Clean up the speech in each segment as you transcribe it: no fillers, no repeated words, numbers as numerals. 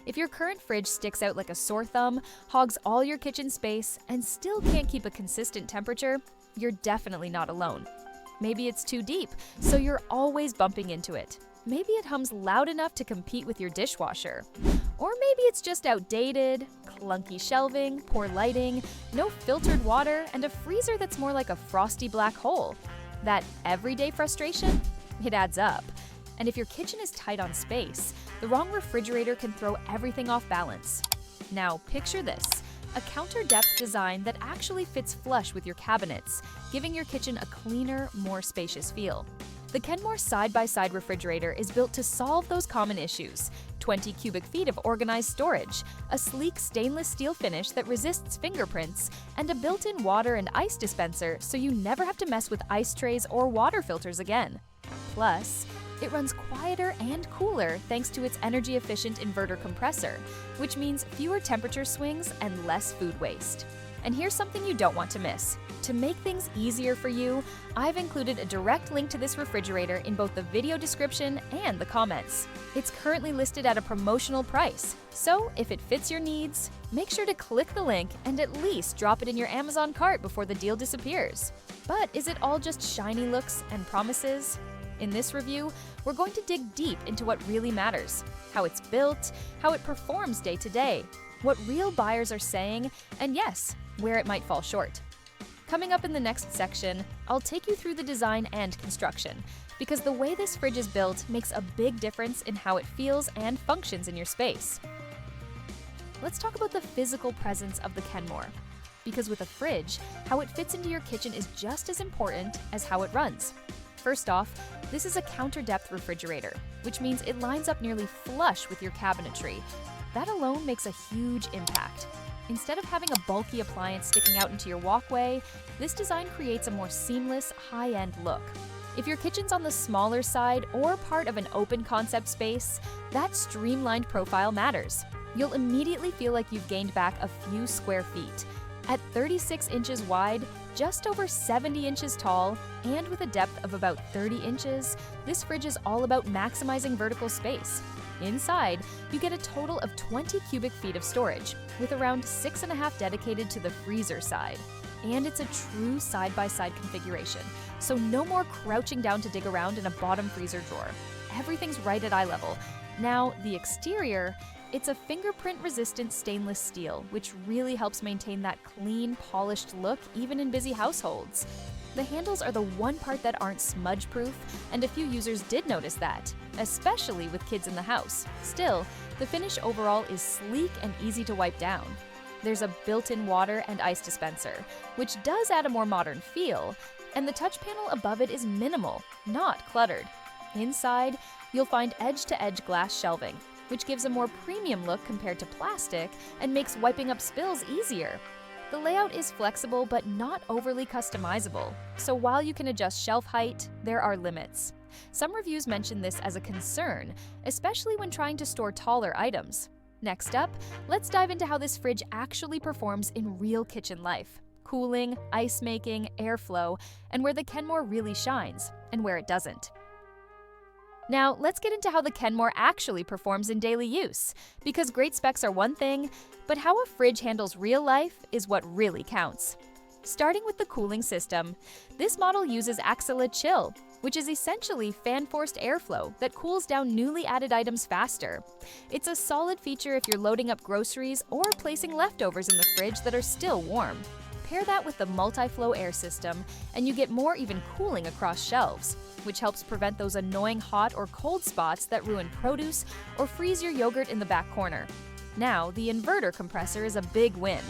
If your current fridge sticks out like a sore thumb, hogs all your kitchen space, and still can't keep a consistent temperature, you're definitely not alone. Maybe it's too deep, so you're always bumping into it. Maybe it hums loud enough to compete with your dishwasher. Or maybe it's just outdated, clunky shelving, poor lighting, no filtered water, and a freezer that's more like a frosty black hole. That everyday frustration? It adds up. And if your kitchen is tight on space, the wrong refrigerator can throw everything off balance. Now picture this, a counter-depth design that actually fits flush with your cabinets, giving your kitchen a cleaner, more spacious feel. The Kenmore side-by-side refrigerator is built to solve those common issues. 20 cubic feet of organized storage, a sleek stainless steel finish that resists fingerprints, and a built-in water and ice dispenser so you never have to mess with ice trays or water filters again. Plus, it runs quieter and cooler thanks to its energy-efficient inverter compressor, which means fewer temperature swings and less food waste. And here's something you don't want to miss. To make things easier for you, I've included a direct link to this refrigerator in both the video description and the comments. It's currently listed at a promotional price, so if it fits your needs, make sure to click the link and at least drop it in your Amazon cart before the deal disappears. But is it all just shiny looks and promises? In this review, we're going to dig deep into what really matters, how it's built, how it performs day to day, what real buyers are saying, and yes, where it might fall short. Coming up in the next section, I'll take you through the design and construction, because the way this fridge is built makes a big difference in how it feels and functions in your space. Let's talk about the physical presence of the Kenmore, because with a fridge, how it fits into your kitchen is just as important as how it runs. First off, this is a counter-depth refrigerator, which means it lines up nearly flush with your cabinetry. That alone makes a huge impact. Instead of having a bulky appliance sticking out into your walkway, this design creates a more seamless, high-end look. If your kitchen's on the smaller side or part of an open concept space, that streamlined profile matters. You'll immediately feel like you've gained back a few square feet. At 36 inches wide, just over 70 inches tall, and with a depth of about 30 inches, this fridge is all about maximizing vertical space. Inside, you get a total of 20 cubic feet of storage, with around 6.5 dedicated to the freezer side. And it's a true side-by-side configuration, so no more crouching down to dig around in a bottom freezer drawer. Everything's right at eye level. Now, the exterior, it's a fingerprint-resistant stainless steel, which really helps maintain that clean, polished look even in busy households. The handles are the one part that aren't smudge-proof, and a few users did notice that, especially with kids in the house. Still, the finish overall is sleek and easy to wipe down. There's a built-in water and ice dispenser, which does add a more modern feel, and the touch panel above it is minimal, not cluttered. Inside, you'll find edge-to-edge glass shelving, which gives a more premium look compared to plastic and makes wiping up spills easier. The layout is flexible but not overly customizable, so while you can adjust shelf height, there are limits. Some reviews mention this as a concern, especially when trying to store taller items. Next up, let's dive into how this fridge actually performs in real kitchen life. Cooling, ice making, airflow, and where the Kenmore really shines, and where it doesn't. Now, let's get into how the Kenmore actually performs in daily use, because great specs are one thing, but how a fridge handles real life is what really counts. Starting with the cooling system, this model uses Accela Chill, which is essentially fan-forced airflow that cools down newly added items faster. It's a solid feature if you're loading up groceries or placing leftovers in the fridge that are still warm. Pair that with the multi-flow air system, and you get more even cooling across shelves, which helps prevent those annoying hot or cold spots that ruin produce or freeze your yogurt in the back corner. Now, the inverter compressor is a big win.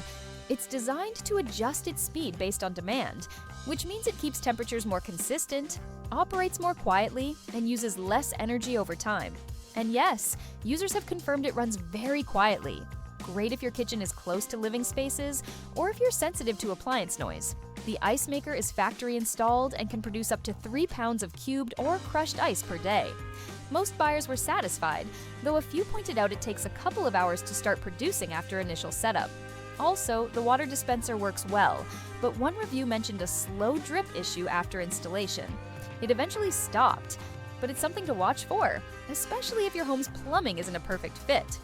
It's designed to adjust its speed based on demand, which means it keeps temperatures more consistent, operates more quietly, and uses less energy over time. And yes, users have confirmed it runs very quietly. Great if your kitchen is close to living spaces or if you're sensitive to appliance noise. The icemaker is factory installed and can produce up to 3 pounds of cubed or crushed ice per day. Most buyers were satisfied, though a few pointed out it takes a couple of hours to start producing after initial setup. Also, the water dispenser works well, but one review mentioned a slow drip issue after installation. It eventually stopped, but it's something to watch for, especially if your home's plumbing isn't a perfect fit.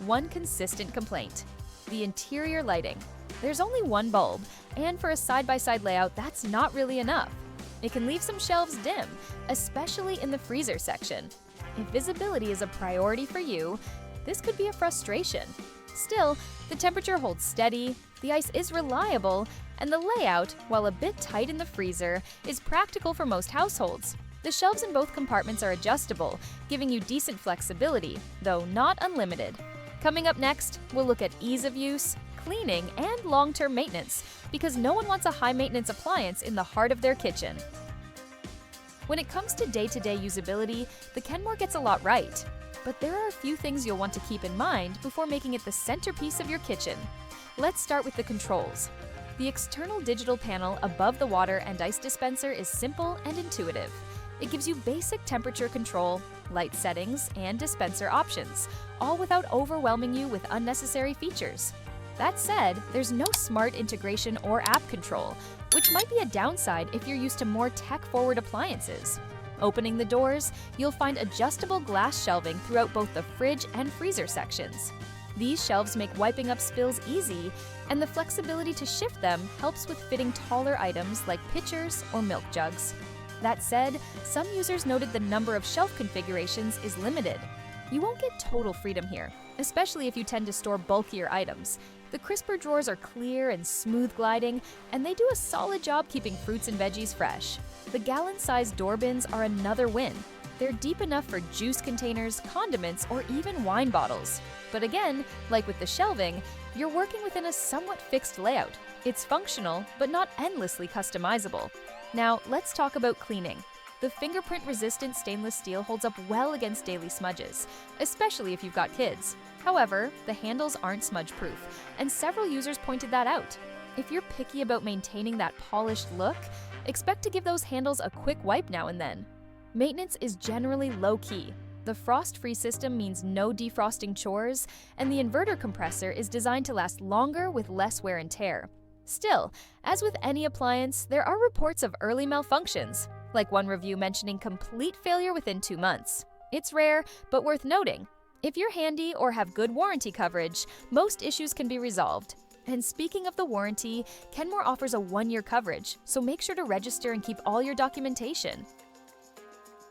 one consistent complaint: the interior lighting. There's only one bulb, and for a side-by-side layout, that's not really enough. It can leave some shelves dim, especially in the freezer section. If visibility is a priority for you, this could be a frustration. Still, the temperature holds steady, the ice is reliable, and the layout, while a bit tight in the freezer, is practical for most households. The shelves in both compartments are adjustable, giving you decent flexibility, though not unlimited. Coming up next, we'll look at ease of use, cleaning, and long-term maintenance, because no one wants a high-maintenance appliance in the heart of their kitchen. When it comes to day-to-day usability, the Kenmore gets a lot right. But there are a few things you'll want to keep in mind before making it the centerpiece of your kitchen. Let's start with the controls. The external digital panel above the water and ice dispenser is simple and intuitive. It gives you basic temperature control, light settings, and dispenser options, all without overwhelming you with unnecessary features. That said, there's no smart integration or app control, which might be a downside if you're used to more tech-forward appliances. Opening the doors, you'll find adjustable glass shelving throughout both the fridge and freezer sections. These shelves make wiping up spills easy, and the flexibility to shift them helps with fitting taller items like pitchers or milk jugs. That said, some users noted the number of shelf configurations is limited. You won't get total freedom here, especially if you tend to store bulkier items. The crisper drawers are clear and smooth gliding, and they do a solid job keeping fruits and veggies fresh. The gallon-sized door bins are another win. They're deep enough for juice containers, condiments, or even wine bottles. But again, like with the shelving, you're working within a somewhat fixed layout. It's functional, but not endlessly customizable. Now, let's talk about cleaning. The fingerprint-resistant stainless steel holds up well against daily smudges, especially if you've got kids. However, the handles aren't smudge-proof, and several users pointed that out. If you're picky about maintaining that polished look, expect to give those handles a quick wipe now and then. Maintenance is generally low-key. The frost-free system means no defrosting chores, and the inverter compressor is designed to last longer with less wear and tear. Still, as with any appliance, there are reports of early malfunctions, like one review mentioning complete failure within 2 months. It's rare, but worth noting. If you're handy or have good warranty coverage, most issues can be resolved. And speaking of the warranty, Kenmore offers a 1-year coverage, so make sure to register and keep all your documentation.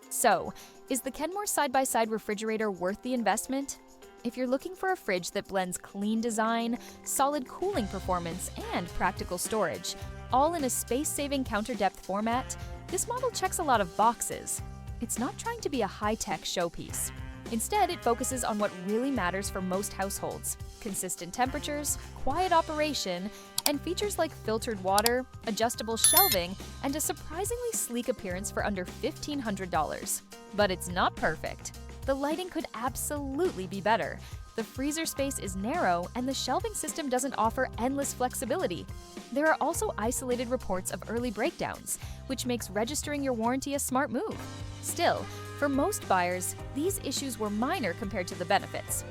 So, is the Kenmore side-by-side refrigerator worth the investment? If you're looking for a fridge that blends clean design, solid cooling performance, and practical storage, all in a space-saving counter-depth format, this model checks a lot of boxes. It's not trying to be a high-tech showpiece. Instead, it focuses on what really matters for most households: consistent temperatures, quiet operation, and features like filtered water, adjustable shelving, and a surprisingly sleek appearance for under $1,500. But it's not perfect. The lighting could absolutely be better. The freezer space is narrow, and the shelving system doesn't offer endless flexibility. There are also isolated reports of early breakdowns, which makes registering your warranty a smart move. Still, for most buyers, these issues were minor compared to the benefits.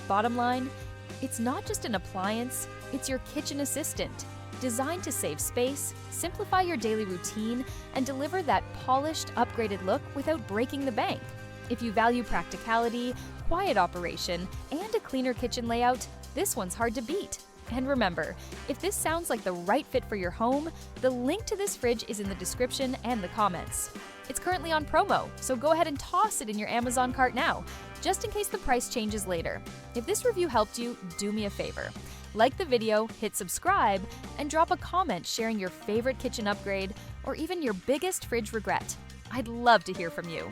Bottom line, it's not just an appliance, it's your kitchen assistant, designed to save space, simplify your daily routine, and deliver that polished, upgraded look without breaking the bank. If you value practicality, quiet operation, and a cleaner kitchen layout, this one's hard to beat. And remember, if this sounds like the right fit for your home, the link to this fridge is in the description and the comments. It's currently on promo, so go ahead and toss it in your Amazon cart now, just in case the price changes later. If this review helped you, do me a favor. Like the video, hit subscribe, and drop a comment sharing your favorite kitchen upgrade or even your biggest fridge regret. I'd love to hear from you.